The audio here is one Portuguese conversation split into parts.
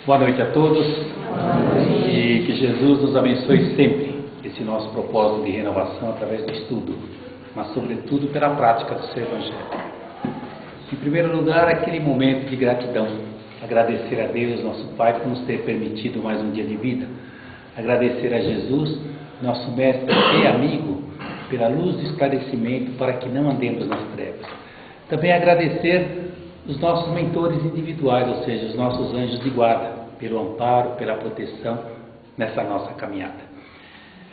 Boa noite a todos e que Jesus nos abençoe sempre esse nosso propósito de renovação através do estudo, mas sobretudo pela prática do seu Evangelho. Em primeiro lugar, aquele momento de gratidão, agradecer a Deus, nosso Pai, por nos ter permitido mais um dia de vida, agradecer a Jesus, nosso mestre e amigo, pela luz do esclarecimento para que não andemos nas trevas. Também agradecer os nossos mentores individuais, ou seja, os nossos anjos de guarda, pelo amparo, pela proteção nessa nossa caminhada.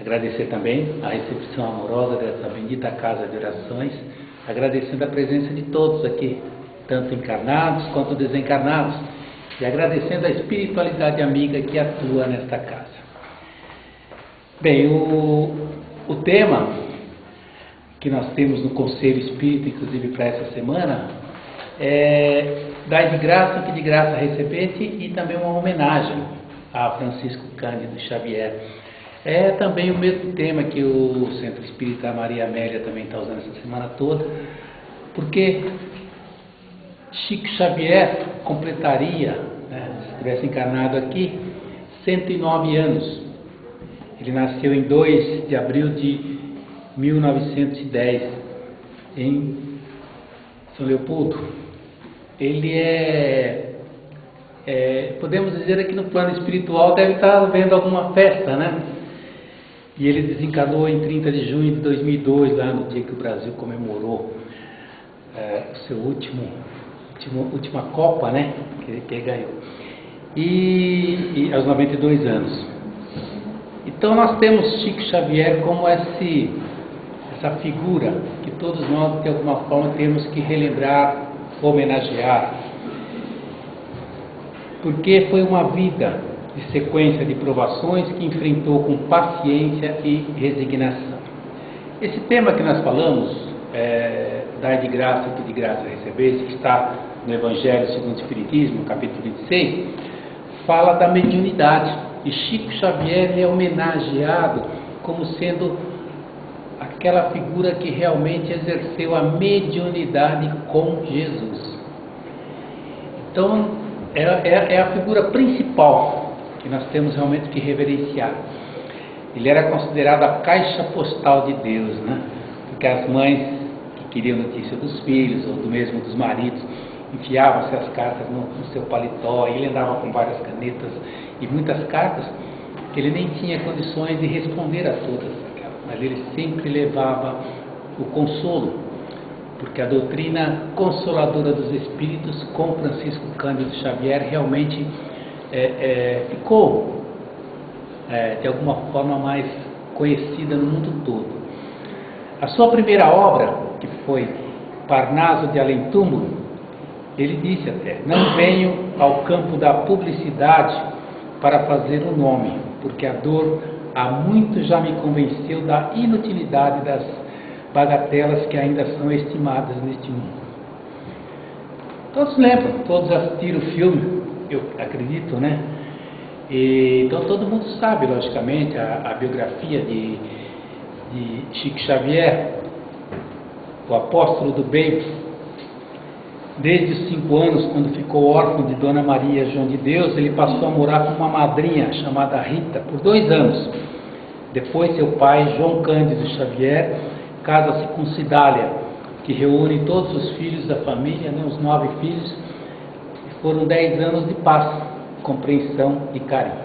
Agradecer também a recepção amorosa dessa bendita casa de orações, agradecendo a presença de todos aqui, tanto encarnados quanto desencarnados, e agradecendo a espiritualidade amiga que atua nesta casa. Bem, o tema que nós temos no Conselho Espírita, inclusive para essa semana, dai de graça o que de graça recebete, e também uma homenagem a Francisco Cândido Xavier. É também o mesmo tema que o Centro Espírita Maria Amélia também está usando essa semana toda, porque Chico Xavier completaria, se estivesse encarnado aqui, 109 anos. Ele nasceu em 2 de abril de 1910, em São Leopoldo. Ele podemos dizer aqui no plano espiritual, deve estar vendo alguma festa, né? E ele desencarnou em 30 de junho de 2002, lá no dia que o Brasil comemorou o seu última Copa, né? Que ganhou. E aos 92 anos. Então nós temos Chico Xavier como essa figura que todos nós, de alguma forma, temos que relembrar, homenagear, porque foi uma vida de sequência de provações que enfrentou com paciência e resignação. Esse tema que nós falamos, dai de graça o que de graça recebeste, que está no Evangelho segundo o Espiritismo, capítulo 26, fala da mediunidade, e Chico Xavier é homenageado como sendo aquela figura que realmente exerceu a mediunidade com Jesus. Então, é a figura principal que nós temos realmente que reverenciar. Ele era considerado a caixa postal de Deus, né? Porque as mães que queriam notícia dos filhos, ou do mesmo dos maridos, enfiavam-se as cartas no seu paletó, e ele andava com várias canetas e muitas cartas, que ele nem tinha condições de responder a todas. Mas ele sempre levava o consolo, porque a doutrina consoladora dos espíritos com Francisco Cândido Xavier realmente ficou de alguma forma mais conhecida no mundo todo. A sua primeira obra, que foi Parnaso de Além Túmulo, ele disse até: não venho ao campo da publicidade para fazer um nome, porque a dor há muito já me convenceu da inutilidade das bagatelas que ainda são estimadas neste mundo. Todos lembram, todos assistiram o filme, eu acredito, né? Então todo mundo sabe, logicamente, a biografia de Chico Xavier, o apóstolo do bem. Desde os 5 anos, quando ficou órfão de Dona Maria João de Deus, ele passou a morar com uma madrinha chamada Rita por 2 anos. Depois, seu pai, João Cândido Xavier, casa-se com Cidália, que reúne todos os filhos da família, né, os 9 filhos, e foram 10 anos de paz, compreensão e carinho.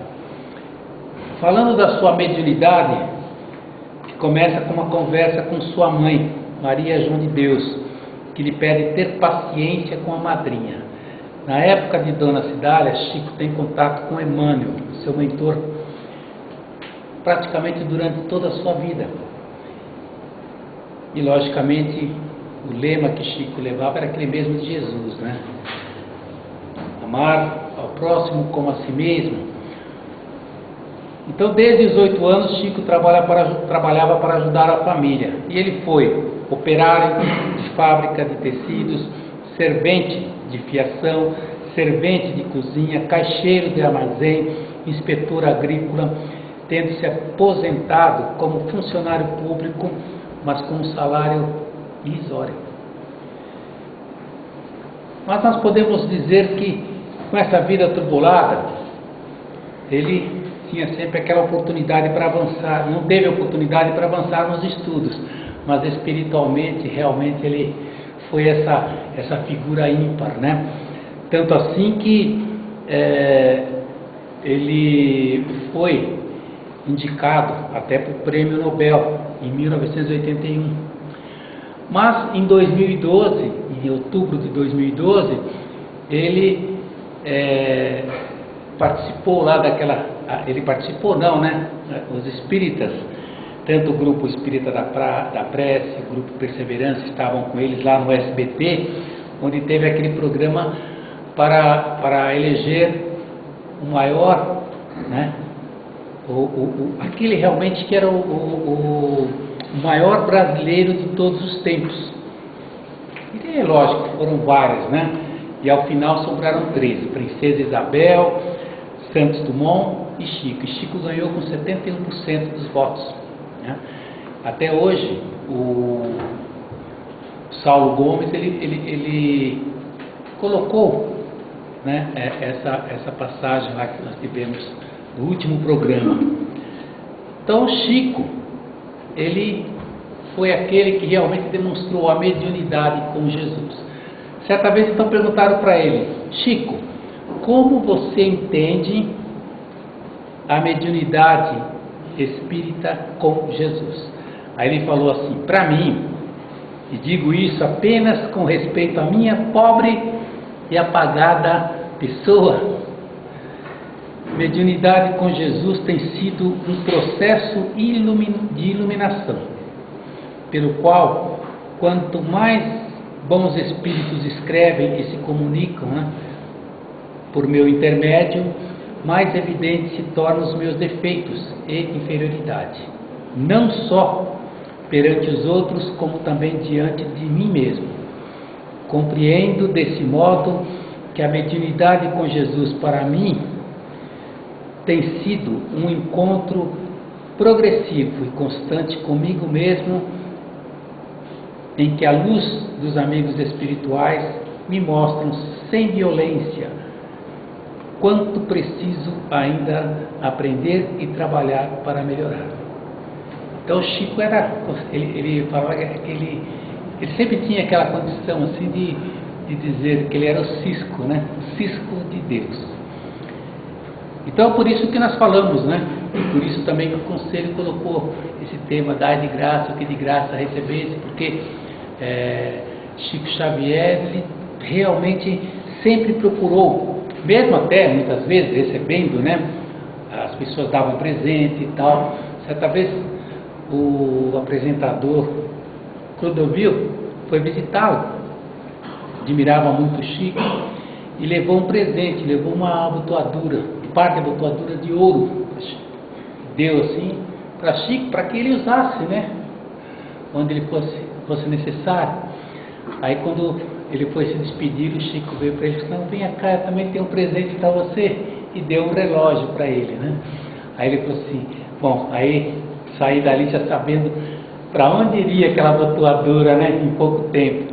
Falando da sua mediunidade, que começa com uma conversa com sua mãe, Maria João de Deus, que lhe pede ter paciência com a madrinha. Na época de Dona Cidália, Chico tem contato com Emmanuel, seu mentor, praticamente durante toda a sua vida. E, logicamente, o lema que Chico levava era aquele mesmo de Jesus, né? Amar ao próximo como a si mesmo. Então, desde os 8 anos, Chico trabalhava para ajudar a família. E ele foi operário de fábrica de tecidos, servente de fiação, servente de cozinha, caixeiro de armazém, inspetor agrícola, tendo se aposentado como funcionário público, mas com um salário irrisório. Mas nós podemos dizer que com essa vida atribulada, ele tinha sempre aquela oportunidade para avançar, não teve oportunidade para avançar nos estudos, mas espiritualmente, realmente ele foi essa figura ímpar, né? Tanto assim que ele foi indicado até para o Prêmio Nobel em 1981. Mas em 2012, em outubro de 2012, ele participou lá ele participou não, né? Os espíritas, tanto o grupo espírita da prece, o grupo Perseverança, estavam com eles lá no SBT, onde teve aquele programa para eleger o maior, né? Aquele realmente que era o maior brasileiro de todos os tempos. E é lógico, foram vários, né? E ao final sobraram 3, Princesa Isabel, Santos Dumont e Chico. E Chico ganhou com 71% dos votos, né? Até hoje, o Saulo Gomes, ele colocou, né, essa passagem lá que nós tivemos no último programa. Então, Chico, ele foi aquele que realmente demonstrou a mediunidade com Jesus. Certa vez, então, perguntaram para ele: Chico, como você entende a mediunidade espírita com Jesus? Aí ele falou assim: para mim, e digo isso apenas com respeito à minha pobre e apagada pessoa, mediunidade com Jesus tem sido um processo de iluminação, pelo qual, quanto mais bons espíritos escrevem e se comunicam, né, por meu intermédio, mais evidente se tornam os meus defeitos e inferioridade, não só perante os outros, como também diante de mim mesmo. Compreendo desse modo que a mediunidade com Jesus para mim tem sido um encontro progressivo e constante comigo mesmo, em que a luz dos amigos espirituais me mostram sem violência quanto preciso ainda aprender e trabalhar para melhorar. Então Chico ele falava que ele sempre tinha aquela condição assim de dizer que ele era o cisco, né? O cisco de Deus. Então, por isso que nós falamos, né? E por isso também que o Conselho colocou esse tema, dai de graça o que de graça recebesse, porque Chico Xavier, ele realmente sempre procurou, mesmo até muitas vezes recebendo, né? As pessoas davam presente e tal. Certa vez o apresentador Clodovil foi visitá-lo, admirava muito o Chico, e levou um presente, levou uma abotoadura, parte da abotoadura de ouro, deu assim para Chico, para que ele usasse, né, onde ele fosse necessário. Aí quando ele foi se despedir, o Chico veio para ele e disse: não, venha cá, eu também tenho um presente para você, e deu um relógio para ele, né? Aí ele falou assim, bom, aí saí dali já sabendo para onde iria aquela abotoadura, né, em pouco tempo.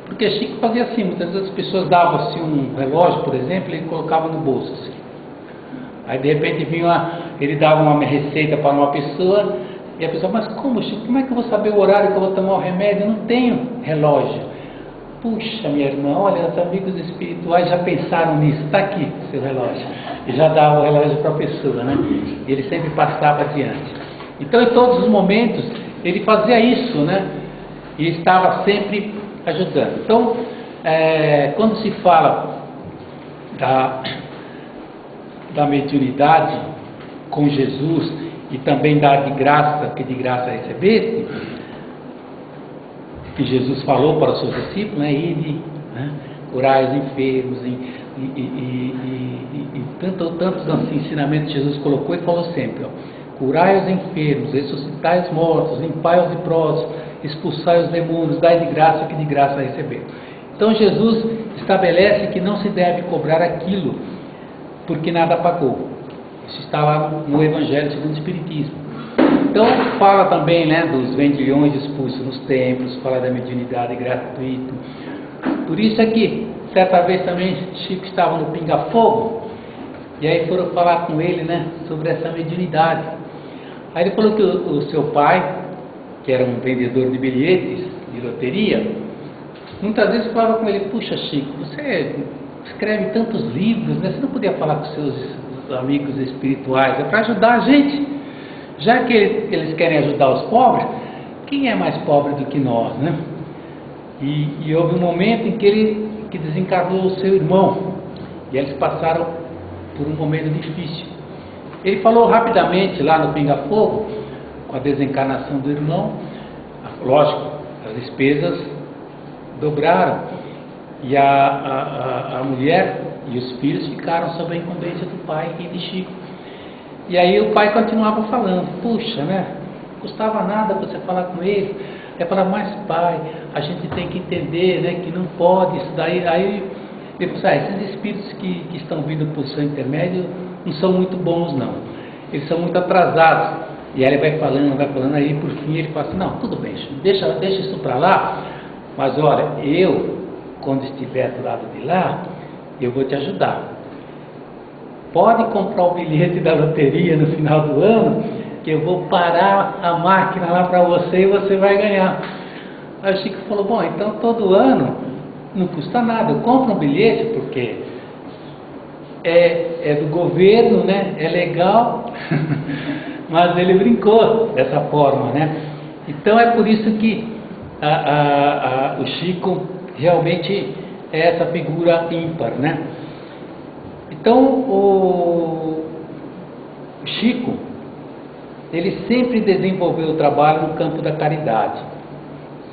Porque Chico fazia assim, muitas vezes as pessoas davam assim um relógio, por exemplo, ele colocava no bolso assim. Aí de repente ele dava uma receita para uma pessoa, e a pessoa: mas como, Chico, como é que eu vou saber o horário que eu vou tomar o remédio? Eu não tenho relógio. Puxa, minha irmã, olha, os amigos espirituais já pensaram nisso, está aqui seu relógio. E já dava o relógio para a pessoa, né? E ele sempre passava adiante. Então, em todos os momentos, ele fazia isso, né? E estava sempre ajudando. Então, quando se fala da mediunidade com Jesus e também dar de graça, que de graça recebeste, que Jesus falou para os seus discípulos, né, ide, né, curai os enfermos, e tantos ensinamentos que Jesus colocou, e falou sempre, ó, curai os enfermos, ressuscitai os mortos, limpai os leprosos, expulsai os demônios, dai de graça o que de graça receber. Então Jesus estabelece que não se deve cobrar aquilo porque nada pagou. Isso está lá no Evangelho segundo o Espiritismo. Então fala também, né, dos vendilhões expulsos nos templos, fala da mediunidade gratuita. Por isso é que certa vez também Chico estava no Pinga Fogo, E aí foram falar com ele, né, sobre essa mediunidade. Aí ele falou que o seu pai, que era um vendedor de bilhetes de loteria, muitas vezes falava com ele: puxa, Chico, você escreve tantos livros, né? Você não podia falar com seus amigos espirituais? É para ajudar a gente. Já que eles querem ajudar os pobres, quem é mais pobre do que nós, né? E houve um momento em que ele desencarnou o seu irmão, e eles passaram por um momento difícil. Ele falou rapidamente lá no Pinga Fogo, com a desencarnação do irmão, lógico, as despesas dobraram, e a mulher e os filhos ficaram sob a incumbência do pai e de Chico. E aí o pai continuava falando: puxa, né, não custava nada você falar com ele. Aí falava: mas pai, a gente tem que entender, né, que não pode isso daí. Aí ele falou: esses espíritos que estão vindo por seu intermédio não são muito bons não, eles são muito atrasados. E aí ele vai falando, aí por fim ele fala assim: não, tudo bem, deixa isso para lá, mas olha, eu, quando estiver do lado de lá, eu vou te ajudar. Pode comprar o bilhete da loteria no final do ano, que eu vou parar a máquina lá para você e você vai ganhar. Aí o Chico falou: bom, então todo ano não custa nada, eu compro um bilhete porque é do governo, né? É legal. Mas ele brincou dessa forma, né? Então é por isso que o Chico realmente é essa figura ímpar, né? Então o Chico, ele sempre desenvolveu o trabalho no campo da caridade,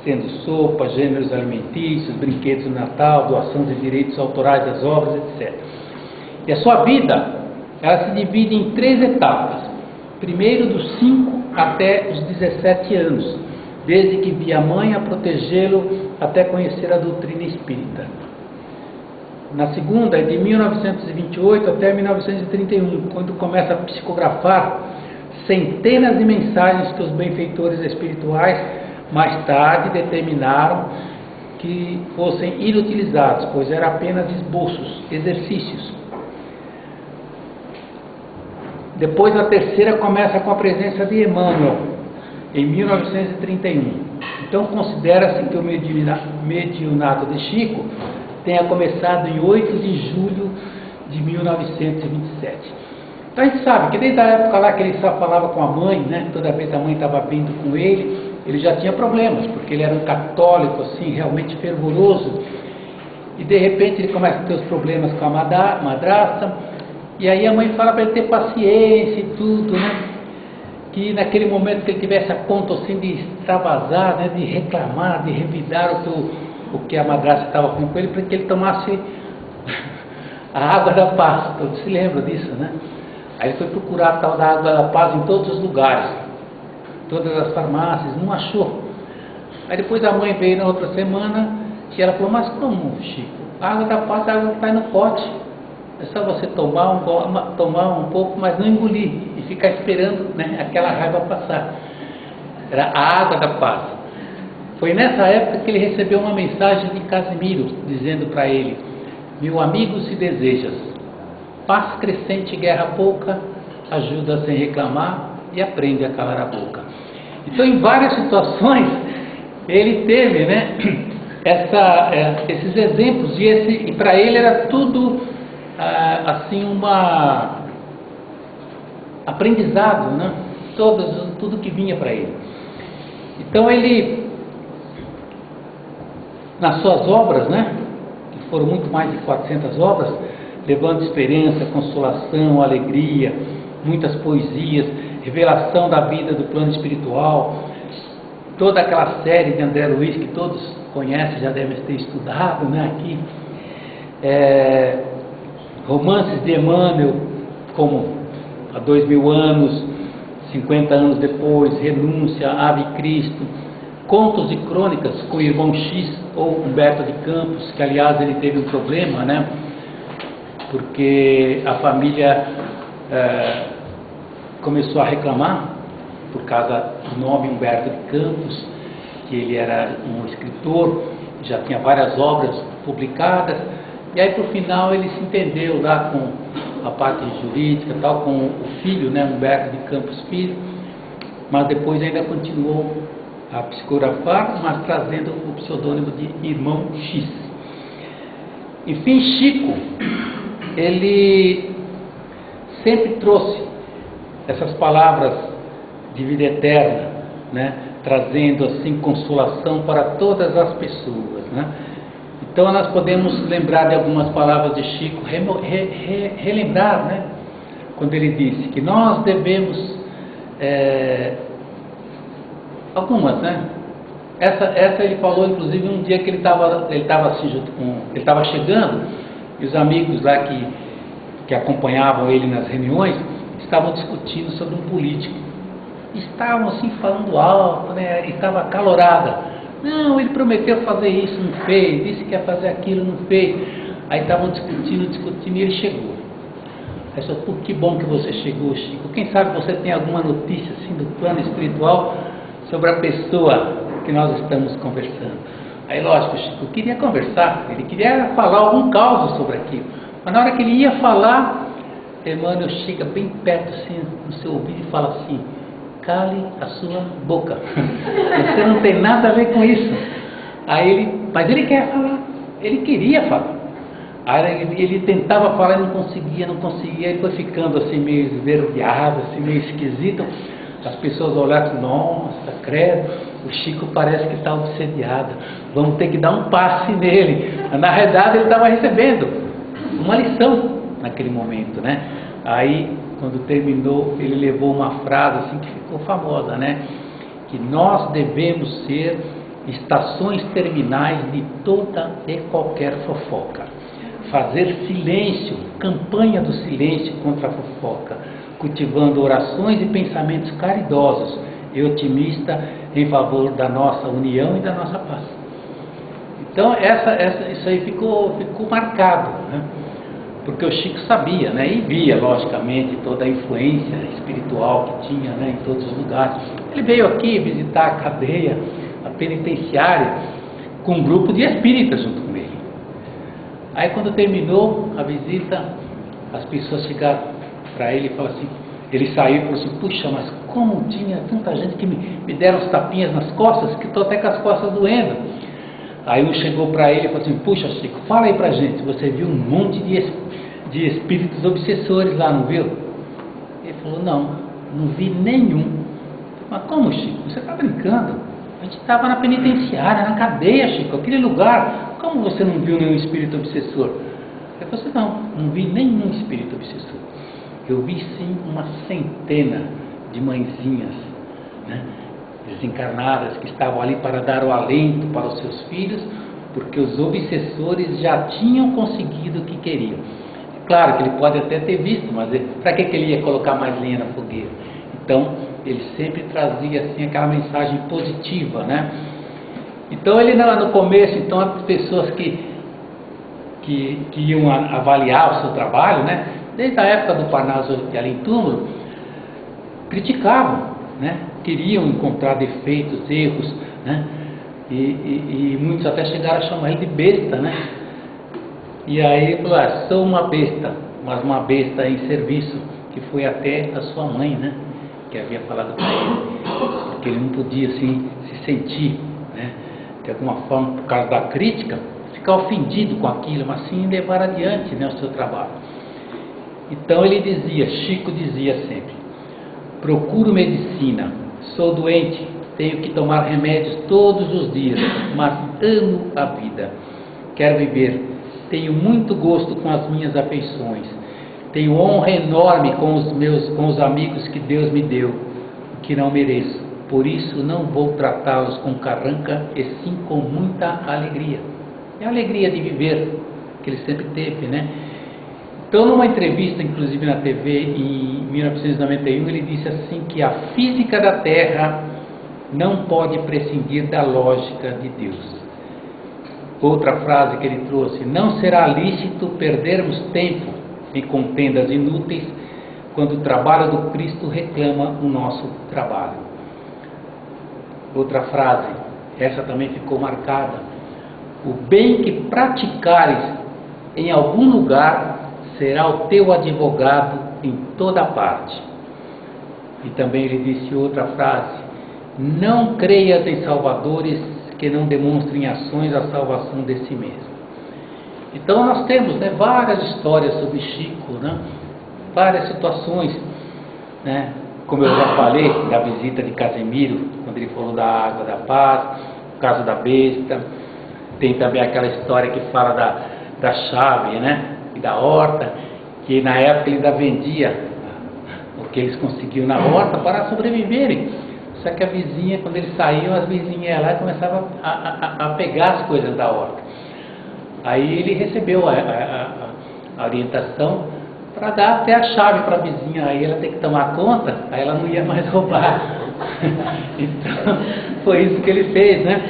sendo sopa, gêneros alimentícios, brinquedos de Natal, doação de direitos autorais das obras, etc. E a sua vida, ela se divide em 3 etapas. Primeiro, dos 5 até os 17 anos, desde que via a mãe a protegê-lo até conhecer a doutrina espírita. Na segunda, é de 1928 até 1931, quando começa a psicografar centenas de mensagens que os benfeitores espirituais mais tarde determinaram que fossem inutilizados, pois eram apenas esboços, exercícios. Depois, a terceira começa com a presença de Emmanuel, em 1931. Então, considera-se que o mediunato de Chico tenha começado em 8 de julho de 1927. Então, a gente sabe que desde a época lá que ele só falava com a mãe, né, toda vez a mãe estava vindo com ele já tinha problemas, porque ele era um católico, assim, realmente fervoroso, e de repente ele começa a ter os problemas com a madrasta, e aí a mãe fala para ele ter paciência e tudo, né? Que naquele momento que ele tivesse a ponto assim de extravasar, né? De reclamar, de revidar o que a madrasta estava com ele, para que ele tomasse a água da paz. Todos se lembram disso, né? Aí ele foi procurar a tal da água da paz em todos os lugares, todas as farmácias, não achou. Aí depois a mãe veio na outra semana e ela falou: mas como, Chico? A água da paz é a água que está no pote. É só você tomar um pouco, mas não engolir e ficar esperando, né, aquela raiva passar. Era a água da paz. Foi nessa época que ele recebeu uma mensagem de Casimiro, dizendo para ele: meu amigo, se desejas paz crescente, guerra pouca, ajuda sem reclamar e aprende a calar a boca. Então, em várias situações, ele teve, né, esses exemplos, e para ele era tudo assim, aprendizado, né? Tudo que vinha para ele. Então ele, nas suas obras, né, que foram muito mais de 400 obras, levando esperança, consolação, alegria, muitas poesias, revelação da vida do plano espiritual, toda aquela série de André Luiz que todos conhecem, já devem ter estudado, né, aqui, romances de Emmanuel, como há 2000 anos, 50 anos depois, Renúncia, Ave Cristo, contos e crônicas com o irmão X ou Humberto de Campos, que aliás ele teve um problema, né? Porque a família começou a reclamar por causa do nome Humberto de Campos, que ele era um escritor, já tinha várias obras publicadas. E aí, por final, ele se entendeu lá com a parte jurídica, tal, com o filho, né, Humberto de Campos Filho, mas depois ainda continuou a psicografar, mas trazendo o pseudônimo de Irmão X. Enfim, Chico, ele sempre trouxe essas palavras de vida eterna, né, trazendo assim consolação para todas as pessoas, né? Então nós podemos lembrar de algumas palavras de Chico, relembrar, né, quando ele disse que nós devemos algumas, né? Essa ele falou, inclusive, um dia que ele estava assim, junto com, ele estava chegando, e os amigos lá que acompanhavam ele nas reuniões estavam discutindo sobre um político. Estavam assim falando alto, né? Estava acalorada. Não, ele prometeu fazer isso, não fez. Disse que ia fazer aquilo, não fez. Aí estavam discutindo, e ele chegou. Aí falou: pô, que bom que você chegou, Chico. Quem sabe você tem alguma notícia assim do plano espiritual sobre a pessoa que nós estamos conversando. Aí, lógico, Chico queria conversar, ele queria falar algum caso sobre aquilo. Mas na hora que ele ia falar, Emmanuel chega bem perto assim, no seu ouvido e fala assim: cale a sua boca, você não tem nada a ver com isso. Aí mas ele quer falar, ele queria falar. Aí ele tentava falar e não conseguia, ele foi ficando assim meio esverdeado, assim meio esquisito. As pessoas olharam: nossa, credo, o Chico parece que está obsediado, vamos ter que dar um passe nele. Na realidade ele estava recebendo uma lição naquele momento, né? Aí quando terminou, ele levou uma frase assim que ficou famosa, né? Que nós devemos ser estações terminais de toda e qualquer fofoca. Fazer silêncio, campanha do silêncio contra a fofoca, cultivando orações e pensamentos caridosos e otimistas em favor da nossa união e da nossa paz. Então isso aí ficou marcado, né? Porque o Chico sabia, né? E via, logicamente, toda a influência espiritual que tinha, né, em todos os lugares. Ele veio aqui visitar a cadeia, a penitenciária, com um grupo de espíritas junto com ele. Aí quando terminou a visita, as pessoas chegaram para ele e falaram assim, ele saiu e falou assim: puxa, mas como tinha tanta gente que me deram os tapinhas nas costas, que estou até com as costas doendo. Aí um chegou para ele e falou assim: puxa, Chico, fala aí pra gente, você viu um monte de espíritos obsessores lá, não viu? Ele falou: não vi nenhum. Mas como, Chico? Você está brincando? A gente estava na penitenciária, na cadeia, Chico, aquele lugar. Como você não viu nenhum espírito obsessor? Ele falou assim: não vi nenhum espírito obsessor. Eu vi sim uma centena de mãezinhas, né, desencarnadas, que estavam ali para dar o alento para os seus filhos, porque os obsessores já tinham conseguido o que queriam. Claro que ele pode até ter visto, mas para que ele ia colocar mais lenha na fogueira? Então, ele sempre trazia assim aquela mensagem positiva, né? Então, ele no começo, então, as pessoas que iam avaliar o seu trabalho, né, desde a época do Parnaso de Além Túmulo, criticavam, né? Queriam encontrar defeitos, erros, né? E muitos até chegaram a chamar ele de besta, né? E aí ele falou: sou uma besta, mas uma besta em serviço, que foi até a sua mãe, né, que havia falado para ele, porque ele não podia assim se sentir, né, de alguma forma, por causa da crítica, ficar ofendido com aquilo, mas sim levar adiante, né, o seu trabalho. Então ele dizia, Chico dizia sempre: procuro medicina, sou doente, tenho que tomar remédios todos os dias, mas amo a vida, quero viver, tenho muito gosto com as minhas afeições, tenho honra enorme com os amigos que Deus me deu, que não mereço, por isso não vou tratá-los com carranca, e sim com muita alegria. É a alegria de viver que ele sempre teve, né? Então, numa entrevista, inclusive na TV, em 1991, ele disse assim que a física da Terra não pode prescindir da lógica de Deus. Outra frase que ele trouxe: não será lícito perdermos tempo em contendas inúteis quando o trabalho do Cristo reclama o nosso trabalho. Outra frase, essa também ficou marcada: o bem que praticares em algum lugar será o teu advogado em toda parte. E também ele disse outra frase: não creias em salvadores que não demonstrem ações a salvação de si mesmo. Então nós temos, né, várias histórias sobre Chico, né, várias situações, né, como eu já falei, da visita de Casemiro, quando ele falou da água da paz, o caso da besta. Tem também aquela história que fala da chave, né, e da horta, que na época ele ainda vendia o que eles conseguiam na horta para sobreviverem. Só que a vizinha, quando eles saíam, as vizinhas iam lá e começavam a pegar as coisas da horta. Aí ele recebeu a orientação para dar até a chave para a vizinha, aí ela tem que tomar conta, aí ela não ia mais roubar. Então, foi isso que ele fez, né?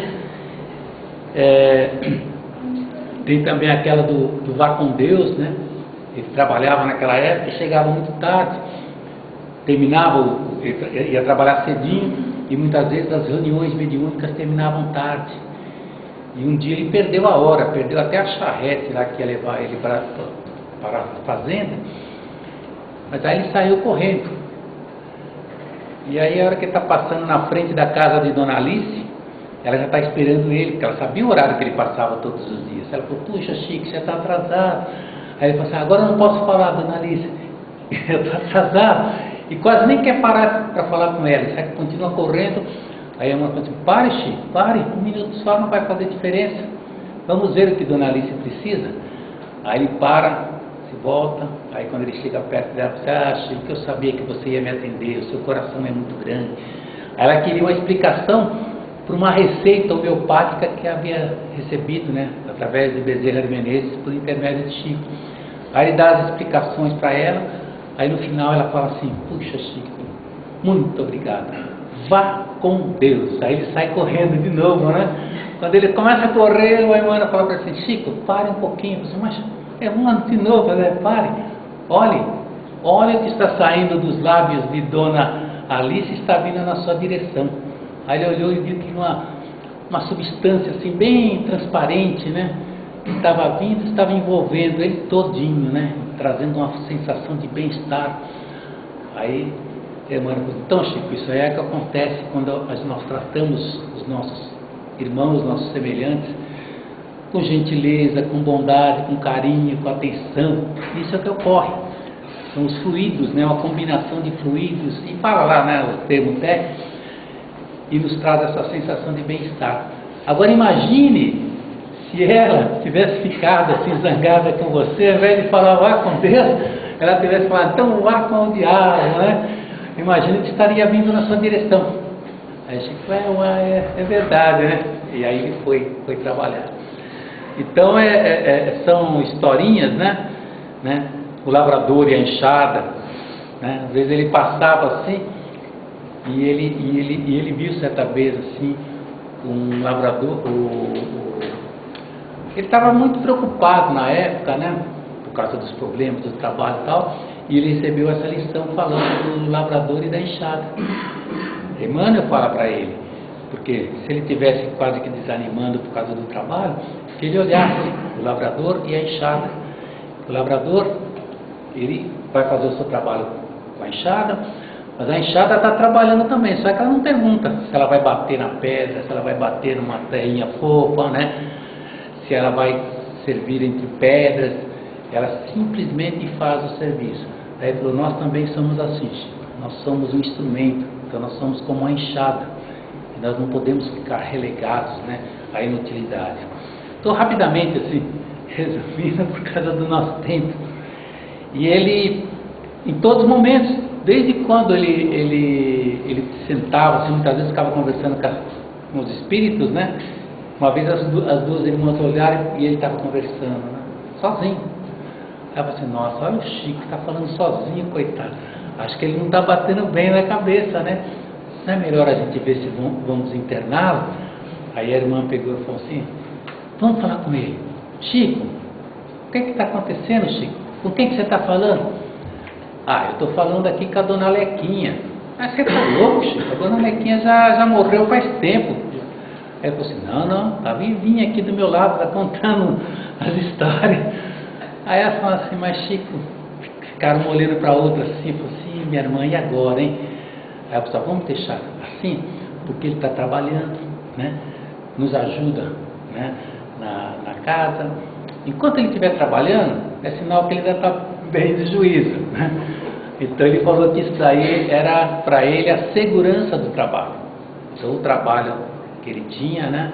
Tem também aquela do Vá com Deus, né? Ele trabalhava naquela época e chegava muito tarde, terminava, ia trabalhar cedinho, e muitas vezes as reuniões mediúnicas terminavam tarde. E um dia ele perdeu a hora, perdeu até a charrete lá que ia levar ele para a fazenda, mas aí ele saiu correndo. E aí a hora que ele está passando na frente da casa de Dona Alice, ela já está esperando ele, porque ela sabia o horário que ele passava todos os dias. Ela falou: puxa, Chico, você está atrasado. Aí ele falou assim: agora eu não posso falar, Dona Alice, eu estou atrasado. E quase nem quer parar para falar com ela, sabe? Continua correndo. Aí a mãe falou assim: pare, Chico, pare, um minuto só não vai fazer diferença. Vamos ver o que Dona Alice precisa. Aí ele para, se volta. Aí quando ele chega perto dela, fala assim: Chico, eu sabia que você ia me atender, o seu coração é muito grande. Aí ela queria uma explicação por uma receita homeopática que havia recebido, né, através de Bezerra de Menezes, por intermédio de Chico. Aí ele dá as explicações para ela. Aí no final ela fala assim: puxa, Chico, muito obrigado, vá com Deus. Aí ele sai correndo de novo, né? Quando ele começa a correr, a irmã fala para ele assim: Chico, pare um pouquinho. Você, mas irmã, de novo, né? Pare, olhe o que está saindo dos lábios de Dona Alice, está vindo na sua direção. Aí ele olhou e viu que uma substância assim bem transparente, né, que estava vindo, estava envolvendo ele todinho, né, trazendo uma sensação de bem-estar. Aí a irmã falou: então, Chico, isso aí é que acontece quando nós tratamos os nossos irmãos, nossos semelhantes, com gentileza, com bondade, com carinho, com atenção. Isso é o que ocorre. São os fluidos, né, uma combinação de fluidos, e fala lá, né, o termo técnico, e nos traz essa sensação de bem-estar. Agora imagine se ela tivesse ficado assim zangada com você, ao invés de falar vá com Deus, ela tivesse falado então vá com o diabo, né? Imagina que estaria vindo na sua direção. Aí a gente falou: é verdade, né? E aí ele foi trabalhar. Então são historinhas, né? O lavrador e a enxada, né? Às vezes ele passava assim. E ele viu certa vez assim um lavrador, ele estava muito preocupado na época, né, por causa dos problemas do trabalho e tal, e ele recebeu essa lição falando do lavrador e da enxada. Emmanuel fala para ele, porque se ele estivesse quase que desanimando por causa do trabalho, que ele olhasse o lavrador e a enxada. O lavrador, ele vai fazer o seu trabalho com a enxada, mas a enxada está trabalhando também, só que ela não pergunta se ela vai bater na pedra, se ela vai bater numa terrinha fofa, né? Se ela vai servir entre pedras, ela simplesmente faz o serviço. Aí ele falou: nós também somos assim, nós somos um instrumento, então nós somos como uma enxada, e nós não podemos ficar relegados, né, à inutilidade. Então, rapidamente, assim, resumindo, por causa do nosso tempo, e ele, em todos os momentos, desde quando ele sentava, assim, muitas vezes ficava conversando com os espíritos, né? Uma vez as duas irmãs olharam e ele estava conversando, né, sozinho. Aí eu falei assim: nossa, olha o Chico, está falando sozinho, coitado. Acho que ele não está batendo bem na cabeça, né? Não é melhor a gente ver se vamos interná-lo? Aí a irmã pegou e falou assim: vamos falar com ele. Chico, o que está acontecendo, Chico? Com quem que você está falando? Ah, eu estou falando aqui com a Dona Lequinha. Mas você está louco, Chico? A Dona Lequinha já morreu faz tempo. Aí eu falei assim: não, está vivinha aqui do meu lado, está contando as histórias. Aí ela falou assim, mas Chico, ficaram uma olhando para a outra assim, falou assim, minha irmã, e agora, hein? Aí a pessoa, vamos deixar assim, porque ele está trabalhando, né? Nos ajuda, né? Na casa. Enquanto ele estiver trabalhando, é sinal que ele ainda está bem de juízo, né? Então ele falou que isso daí era para ele a segurança do trabalho. Então o trabalho que ele tinha, né?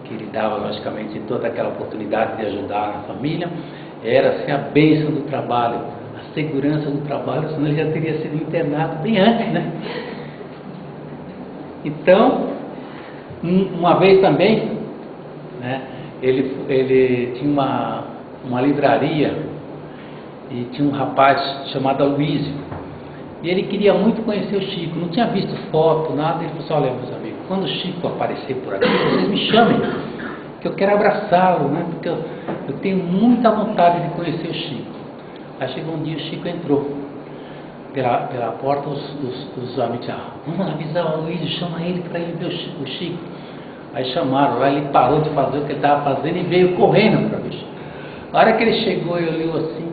Que ele dava logicamente toda aquela oportunidade de ajudar a família, era assim a bênção do trabalho, a segurança do trabalho, senão ele já teria sido internado bem antes, né? Então, uma vez também, né, ele tinha uma livraria e tinha um rapaz chamado Aloísio, e ele queria muito conhecer o Chico, não tinha visto foto, nada. Ele falou assim, olha meus amigos, quando o Chico aparecer por aqui, vocês me chamem, que eu quero abraçá-lo, né, porque eu tenho muita vontade de conhecer o Chico. Aí chegou um dia, o Chico entrou pela porta, os amigos disseram, vamos avisar o Aloísio, chama ele para ele ver o Chico. Aí chamaram lá, ele parou de fazer o que ele estava fazendo e veio correndo para ver o Chico. A hora que ele chegou e olhou assim,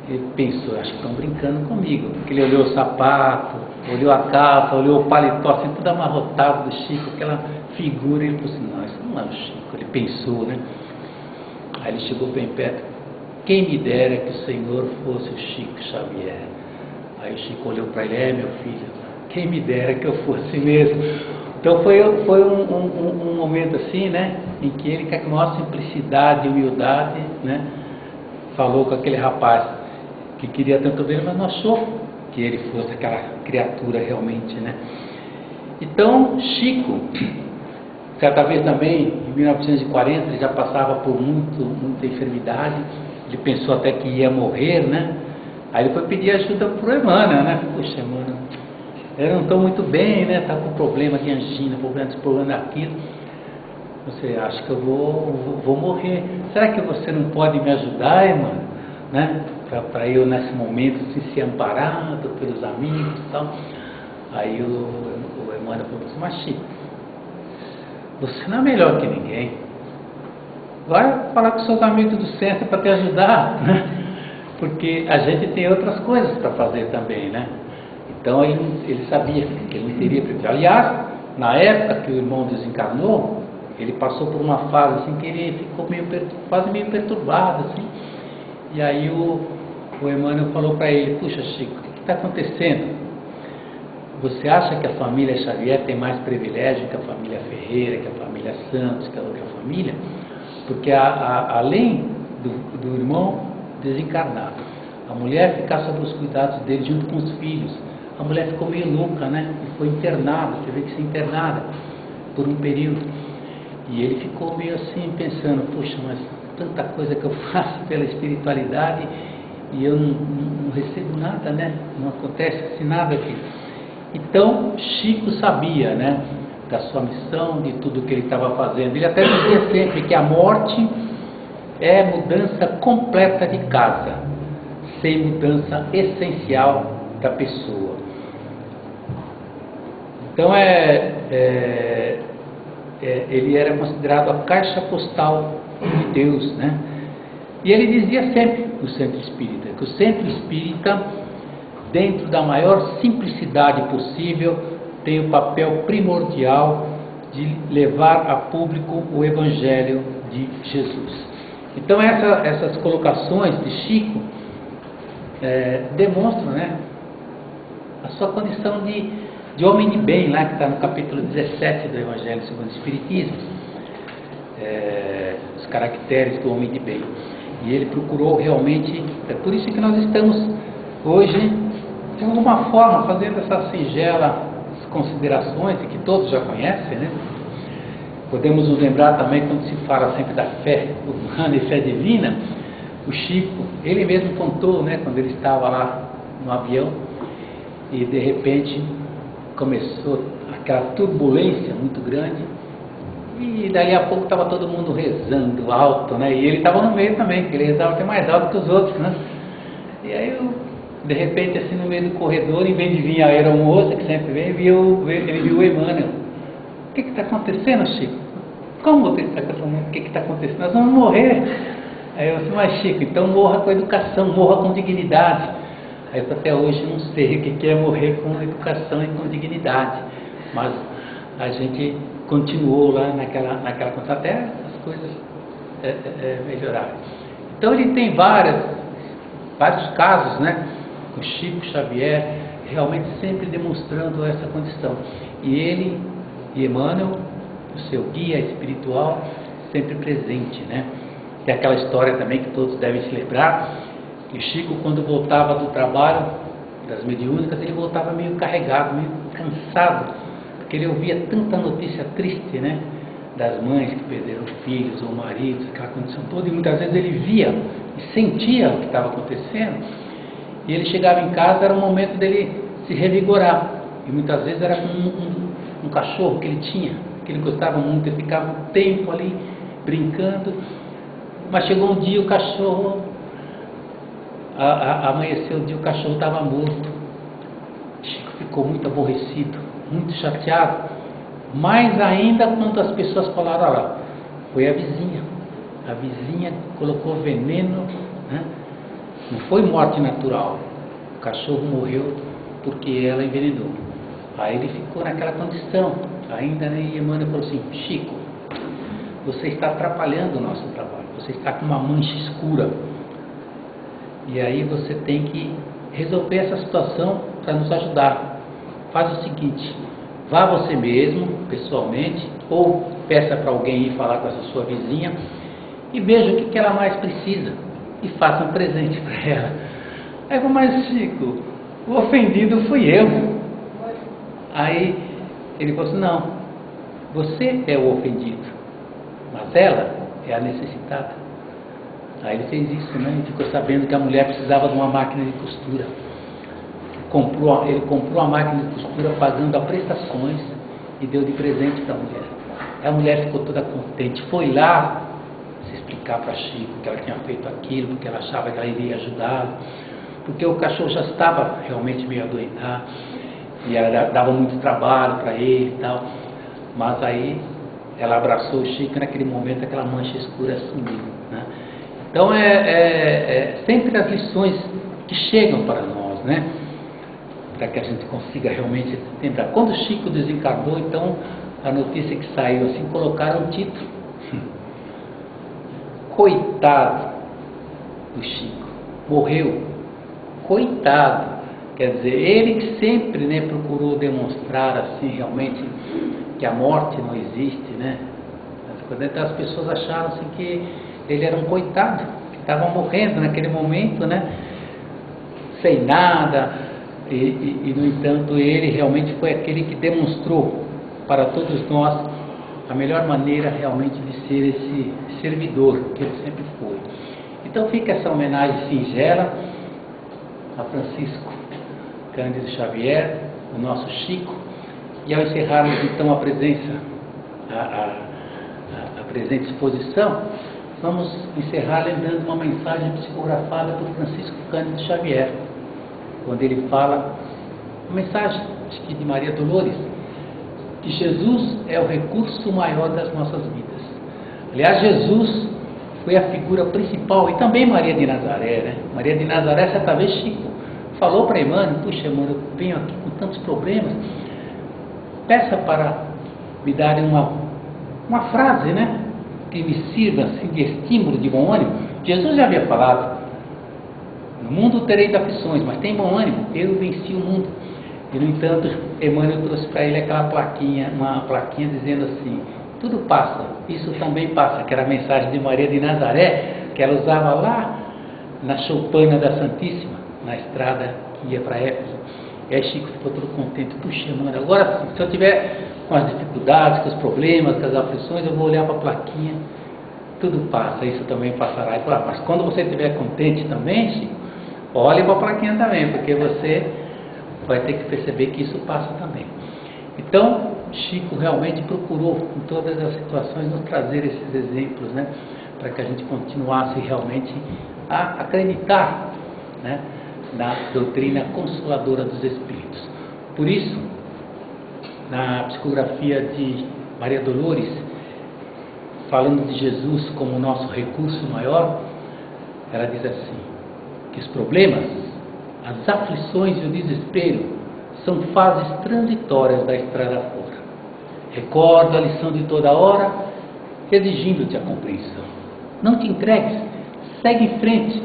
ele pensou, acho que estão brincando comigo, porque ele olhou o sapato, olhou a capa, olhou o paletó, assim, tudo amarrotado do Chico, aquela figura, ele falou assim, não, isso não é o Chico. Ele pensou, né? Aí ele chegou bem perto, quem me dera que o Senhor fosse o Chico Xavier. Aí o Chico olhou para ele, meu filho, quem me dera que eu fosse mesmo. Então foi um momento assim, né, em que ele, com a maior simplicidade e humildade, né, falou com aquele rapaz que queria tanto ver, mas não achou que ele fosse aquela criatura realmente, né. Então Chico, certa vez também, em 1940, ele já passava por muita enfermidade, ele pensou até que ia morrer, né. Aí ele foi pedir ajuda para o Emmanuel, né, poxa, Emmanuel, eu não estou muito bem, né, está com problema de angina, problema daquilo, você acha que eu vou morrer, será que você não pode me ajudar, Emmanuel, né, para eu nesse momento assim, ser amparado pelos amigos e tal. Aí o Emmanuel falou assim, mas Chico, você não é melhor que ninguém, vai falar com seus amigos do centro para te ajudar, né? Porque a gente tem outras coisas para fazer também, né? Então ele sabia que ele não teria precisado. Aliás, na época que o irmão desencarnou, ele passou por uma fase assim que ele ficou quase meio perturbado, assim. E aí o Emmanuel falou para ele, puxa Chico, o que está acontecendo? Você acha que a família Xavier tem mais privilégio que a família Ferreira, que a família Santos, que a outra família? Porque além do irmão desencarnar, a mulher ficar sob os cuidados dele junto com os filhos, a mulher ficou meio louca, né? E foi internada, teve que ser internada por um período. E ele ficou meio assim pensando, puxa, mas tanta coisa que eu faço pela espiritualidade e eu não recebo nada, né? Não acontece assim nada aqui. Então Chico sabia, né, da sua missão, de tudo que ele estava fazendo. Ele até dizia sempre que a morte é mudança completa de casa, sem mudança essencial da pessoa. Então ele era considerado a caixa postal de Deus, né? E ele dizia sempre no Centro Espírita que o Centro Espírita, dentro da maior simplicidade possível, tem o papel primordial de levar a público o Evangelho de Jesus. Então essas colocações de Chico demonstram, né, a sua condição de homem de bem, lá que está no capítulo 17 do Evangelho segundo o Espiritismo, os caracteres do homem de bem. E ele procurou realmente, é por isso que nós estamos hoje, de alguma forma, fazendo essas singelas considerações, que todos já conhecem, né? Podemos nos lembrar também, quando se fala sempre da fé humana e fé divina, o Chico, ele mesmo contou, né, quando ele estava lá no avião, e de repente começou aquela turbulência muito grande, e daí a pouco estava todo mundo rezando alto, né? E ele estava no meio também, porque ele rezava até mais alto que os outros, né? E aí, de repente, assim, no meio do corredor, em vez de vir a aeromoça, que sempre vem, ele viu o Emmanuel. O que está acontecendo, Chico? Como você está acontecendo? O que está acontecendo? Nós vamos morrer. Aí eu disse, mas Chico, então morra com educação, morra com dignidade. Aí eu até hoje não sei o que é morrer com educação e com dignidade. Mas a gente continuou lá naquela condição, até as coisas melhorarem. Então ele tem vários casos, né? Com Chico Xavier, realmente sempre demonstrando essa condição. E ele, e Emmanuel, o seu guia espiritual, sempre presente, né? Tem aquela história também que todos devem se lembrar, que Chico, quando voltava do trabalho das mediúnicas, ele voltava meio carregado, meio cansado, porque ele ouvia tanta notícia triste, né? Das mães que perderam filhos ou maridos, aquela condição toda, e muitas vezes ele via e sentia o que estava acontecendo, e ele chegava em casa, era o momento dele se revigorar, e muitas vezes era com um cachorro que ele tinha, que ele gostava muito, ele ficava um tempo ali brincando, mas chegou um dia o cachorro, amanheceu o dia, o cachorro estava morto. Chico ficou muito aborrecido, muito chateado, mais ainda quando as pessoas falaram, olha lá, foi a vizinha colocou veneno, né? Não foi morte natural, o cachorro morreu porque ela envenenou. Aí ele ficou naquela condição, ainda, né? E Emmanuel falou assim, Chico, você está atrapalhando o nosso trabalho, você está com uma mancha escura, e aí você tem que resolver essa situação para nos ajudar. Faz o seguinte, vá você mesmo, pessoalmente, ou peça para alguém ir falar com essa sua vizinha, e veja o que ela mais precisa, e faça um presente para ela. Aí eu falei, mas Chico, o ofendido fui eu. Aí ele falou assim, não, você é o ofendido, mas ela é a necessitada. Aí ele fez isso, né? E ficou sabendo que a mulher precisava de uma máquina de costura. Ele comprou a máquina de costura pagando a prestações e deu de presente para a mulher. A mulher ficou toda contente, foi lá se explicar para Chico que ela tinha feito aquilo, porque ela achava que ela iria ajudá-lo, porque o cachorro já estava realmente meio adoentado e ela dava muito trabalho para ele e tal. Mas aí ela abraçou o Chico e naquele momento aquela mancha escura sumiu, né? Então sempre as lições que chegam para nós, né? Para que a gente consiga realmente lembrar. Quando o Chico desencarnou, então a notícia que saiu assim, colocaram o título. Coitado do Chico, morreu, coitado. Quer dizer, ele que sempre, né, procurou demonstrar assim realmente que a morte não existe, né? Então as pessoas acharam assim que ele era um coitado, que estava morrendo naquele momento, né? Sem nada, e no entanto ele realmente foi aquele que demonstrou para todos nós a melhor maneira realmente de ser esse servidor que ele sempre foi. Então fica essa homenagem singela a Francisco Cândido Xavier, o nosso Chico, e ao encerrarmos então a presença, a presente exposição, vamos encerrar lembrando uma mensagem psicografada por Francisco Cândido Xavier, onde ele fala, uma mensagem acho que de Maria Dolores, que Jesus é o recurso maior das nossas vidas. Aliás, Jesus foi a figura principal, e também Maria de Nazaré, né? Maria de Nazaré, certa vez, Chico falou para Emmanuel, puxa, Emmanuel, eu venho aqui com tantos problemas, peça para me darem uma frase, né? Que me sirva assim, de estímulo, de bom ânimo. Jesus já havia falado, no mundo tereis aflições, mas tem bom ânimo, eu venci o mundo. E no entanto, Emmanuel trouxe para ele aquela plaquinha, uma plaquinha dizendo assim, tudo passa, isso também passa, que era a mensagem de Maria de Nazaré, que ela usava lá na choupana da Santíssima, na estrada que ia para Éfeso. E aí Chico ficou todo contente, puxa, mano, agora se eu tiver com as dificuldades, com os problemas, com as aflições, eu vou olhar para a plaquinha, tudo passa, isso também passará. E falar, mas quando você estiver contente também, Chico, olhe para a plaquinha também, porque você vai ter que perceber que isso passa também. Então, Chico realmente procurou, em todas as situações, nos trazer esses exemplos, né, para que a gente continuasse realmente a acreditar, né, na doutrina consoladora dos Espíritos. Por isso, na psicografia de Maria Dolores, falando de Jesus como nosso recurso maior, ela diz assim, que os problemas, as aflições e o desespero são fases transitórias da estrada fora. Recorda a lição de toda hora, exigindo-te a compreensão. Não te entregues, segue em frente,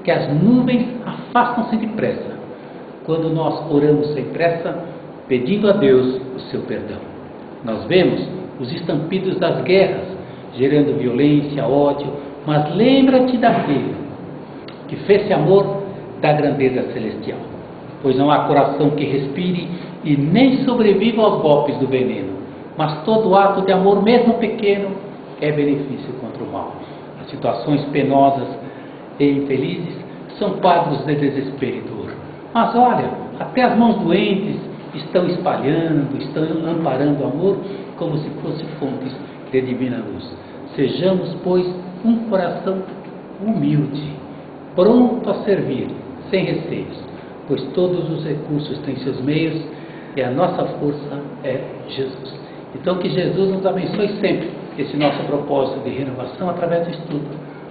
que as nuvens afastam-se depressa, quando nós oramos sem pressa, pedindo a Deus o seu perdão. Nós vemos os estampidos das guerras, gerando violência, ódio, mas lembra-te daquele que fez-se amor da grandeza celestial, pois não há coração que respire e nem sobreviva aos golpes do veneno, mas todo ato de amor, mesmo pequeno, é benefício contra o mal. As situações penosas e infelizes são quadros de desespero e dor, mas olha, até as mãos doentes estão espalhando, estão amparando o amor como se fossem fontes de divina luz. Sejamos, pois, um coração humilde, pronto a servir, sem receios, pois todos os recursos têm seus meios e a nossa força é Jesus. Então que Jesus nos abençoe sempre, esse nosso propósito de renovação através do estudo,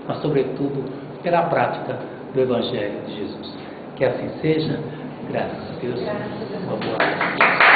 mas sobretudo pela prática do Evangelho de Jesus. Que assim seja, graças a Deus. Uma boa noite.